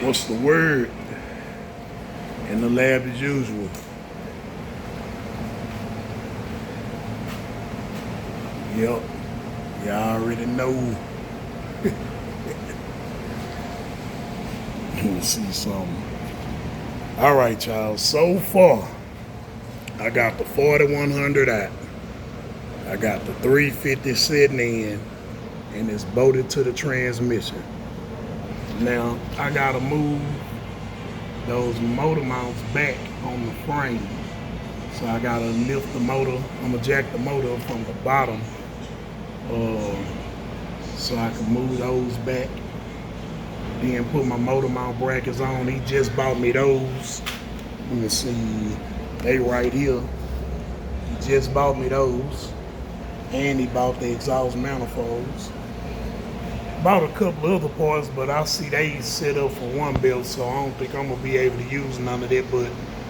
What's the word? In the lab as usual. Yep. Y'all already know. Let me see something. All right, y'all. So far, I got the 4100 out. I got the 350 sitting in, and it's bolted to the transmission. Now, I gotta move those motor mounts back on the frame. So I gotta lift the motor. I'm gonna jack the motor up from the bottom so I can move those back. Then put my motor mount brackets on. He just bought me those. Let me see, they right here. He just bought me those. And he bought the exhaust manifolds. Bought a couple other parts, but I see they set up for one belt, so I don't think I'm gonna be able to use none of that, but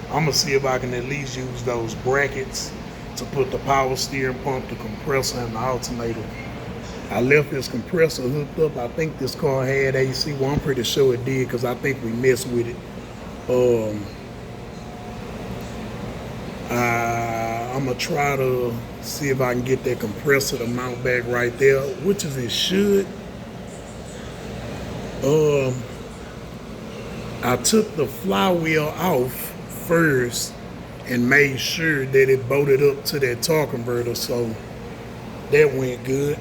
I'm gonna see if I can at least use those brackets to put the power steering pump, the compressor, and the alternator. I left this compressor hooked up. I think this car had AC. Well, I'm pretty sure it did because I think we messed with it. I'm gonna try to see if I can get that compressor to mount back right there, which is it should. I took the flywheel off first and made sure that it bolted up to that torque converter, so that went good.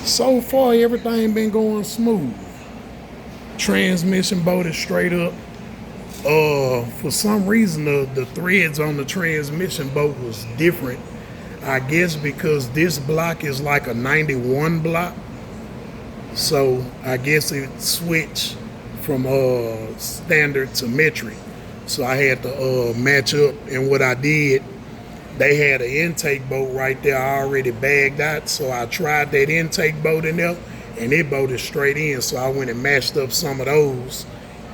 So far everything been going smooth. Transmission bolted straight up. For some reason the threads on the transmission bolt was different. I guess because this block is like a 91 block. So I guess it switched from standard to metric. So I had to match up, and what I did, they had an intake bolt right there already bagged out. So I tried that intake bolt in there and it bolted straight in. So I went and matched up some of those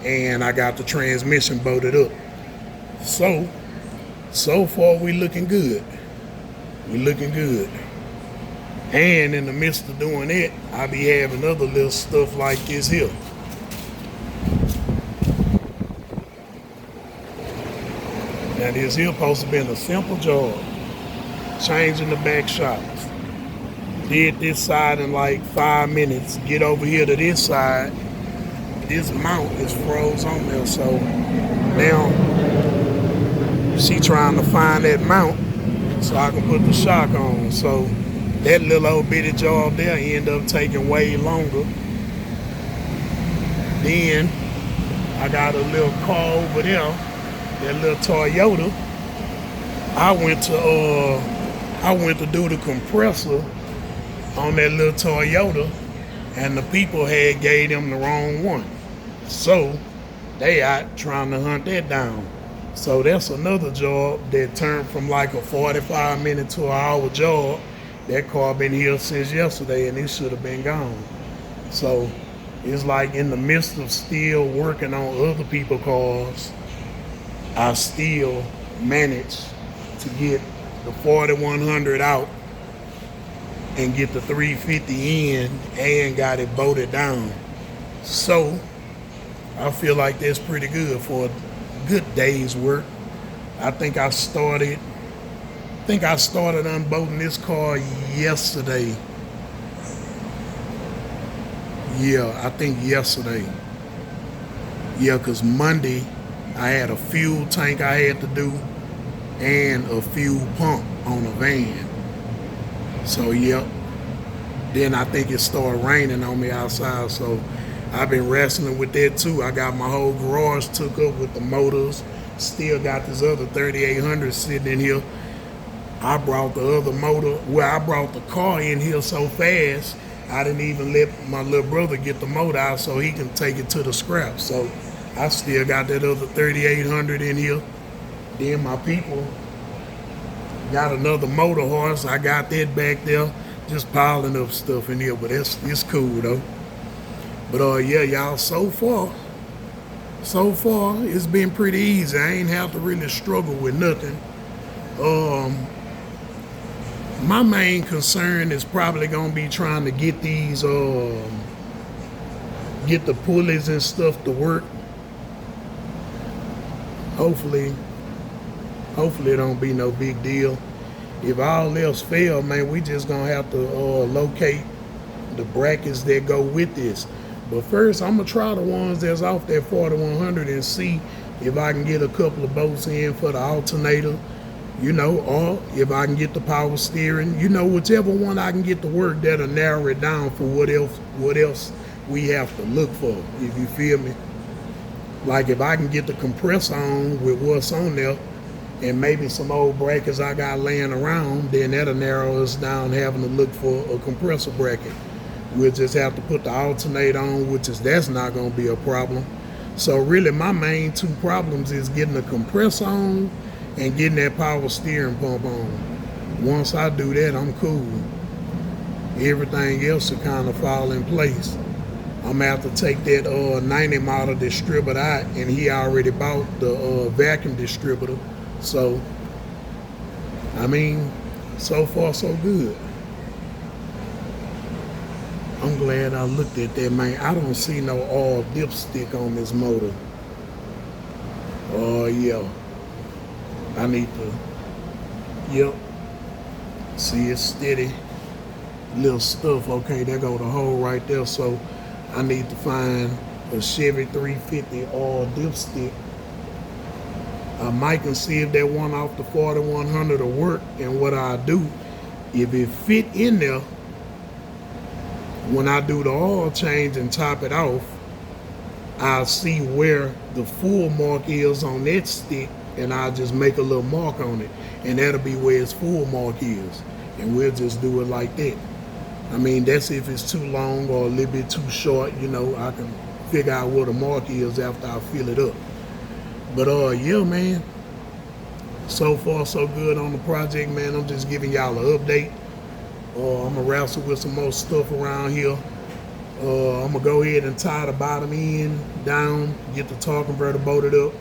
and I got the transmission bolted up. So far we looking good. We looking good. And in the midst of doing it, I be having other little stuff like this here. Now this here supposed to be a simple job. Changing the back shocks. Did this side in like 5 minutes. Get over here to this side. This mount is froze on there, so now she trying to find that mount so I can put the shock on. So that little old bitty job there ended up taking way longer. Then I got a little car over there, that little Toyota. I went to do the compressor on that little Toyota, and the people had gave them the wrong one. So they out trying to hunt that down. So that's another job that turned from like a 45-minute to an hour job. That car been here since yesterday and it should have been gone. So it's like in the midst of still working on other people's cars, I still managed to get the 4100 out and get the 350 in and got it bolted down. So I feel like that's pretty good for a good day's work. I think I started unbolting this car yesterday. Yeah, I think yesterday. Yeah, because Monday I had a fuel tank I had to do and a fuel pump on a van. So, yep. Then I think it started raining on me outside, so I've been wrestling with that too. I got my whole garage took up with the motors. Still got this other 3800 sitting in here. I brought the other motor, I brought the car in here so fast, I didn't even let my little brother get the motor out so he can take it to the scrap. So I still got that other 3800 in here. Then my people got another motor horse. I got that back there, just piling up stuff in here, but it's cool though. But yeah, y'all, so far it's been pretty easy. I ain't have to really struggle with nothing. My main concern is probably gonna be trying to get these get the pulleys and stuff to work. Hopefully it don't be no big deal. If all else fail, man, we just gonna have to locate the brackets that go with this. But first, I'm gonna try the ones that's off that 4100 and see if I can get a couple of bolts in for the alternator, you know, or if I can get the power steering, you know, whichever one I can get to work, that'll narrow it down for what else we have to look for, if you feel me. Like if I can get the compressor on with what's on there and maybe some old brackets I got laying around, then that'll narrow us down having to look for a compressor bracket. We'll just have to put the alternator on, that's not gonna be a problem. So really my main two problems is getting the compressor on and getting that power steering pump on. Once I do that, I'm cool. Everything else will kind of fall in place. I'm gonna have to take that 90 model distributor out, and he already bought the vacuum distributor. So, I mean, so far so good. I'm glad I looked at that, man. I don't see no oil dipstick on this motor. Oh, yeah. I need to, yep. See, it's steady. Little stuff. Okay, there go the hole right there. So, I need to find a Chevy 350 oil dipstick. I might can see if that one off the 4100 will work, and what I do, if it fit in there, when I do the oil change and top it off, I'll see where the full mark is on that stick, and I'll just make a little mark on it, and that'll be where its full mark is, and we'll just do it like that. I mean, that's if it's too long or a little bit too short, you know, I can figure out where the mark is after I fill it up. But yeah, man, so far so good on the project, man. I'm just giving y'all an update. I'm gonna wrestle with some more stuff around here. I'm gonna go ahead and tie the bottom end down, get the torque converter bolted up.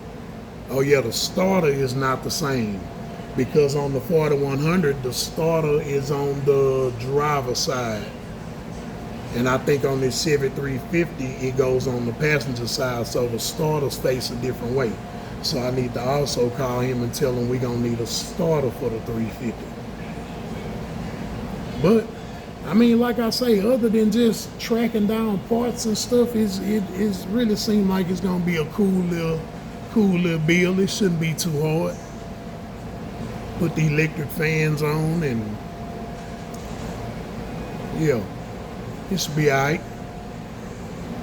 Oh yeah, the starter is not the same, because on the 4100, the starter is on the driver's side. And I think on this Chevy 350, it goes on the passenger side, so the starters face a different way. So I need to also call him and tell him we're gonna need a starter for the 350. But I mean, like I say, other than just tracking down parts and stuff, it really seems like it's gonna be a cool little build. It shouldn't be too hard. Put the electric fans on, and yeah, it should be alright.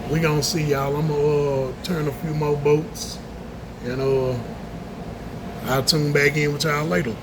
We gonna see y'all. I'm gonna turn a few more boats, and I'll tune back in with y'all later.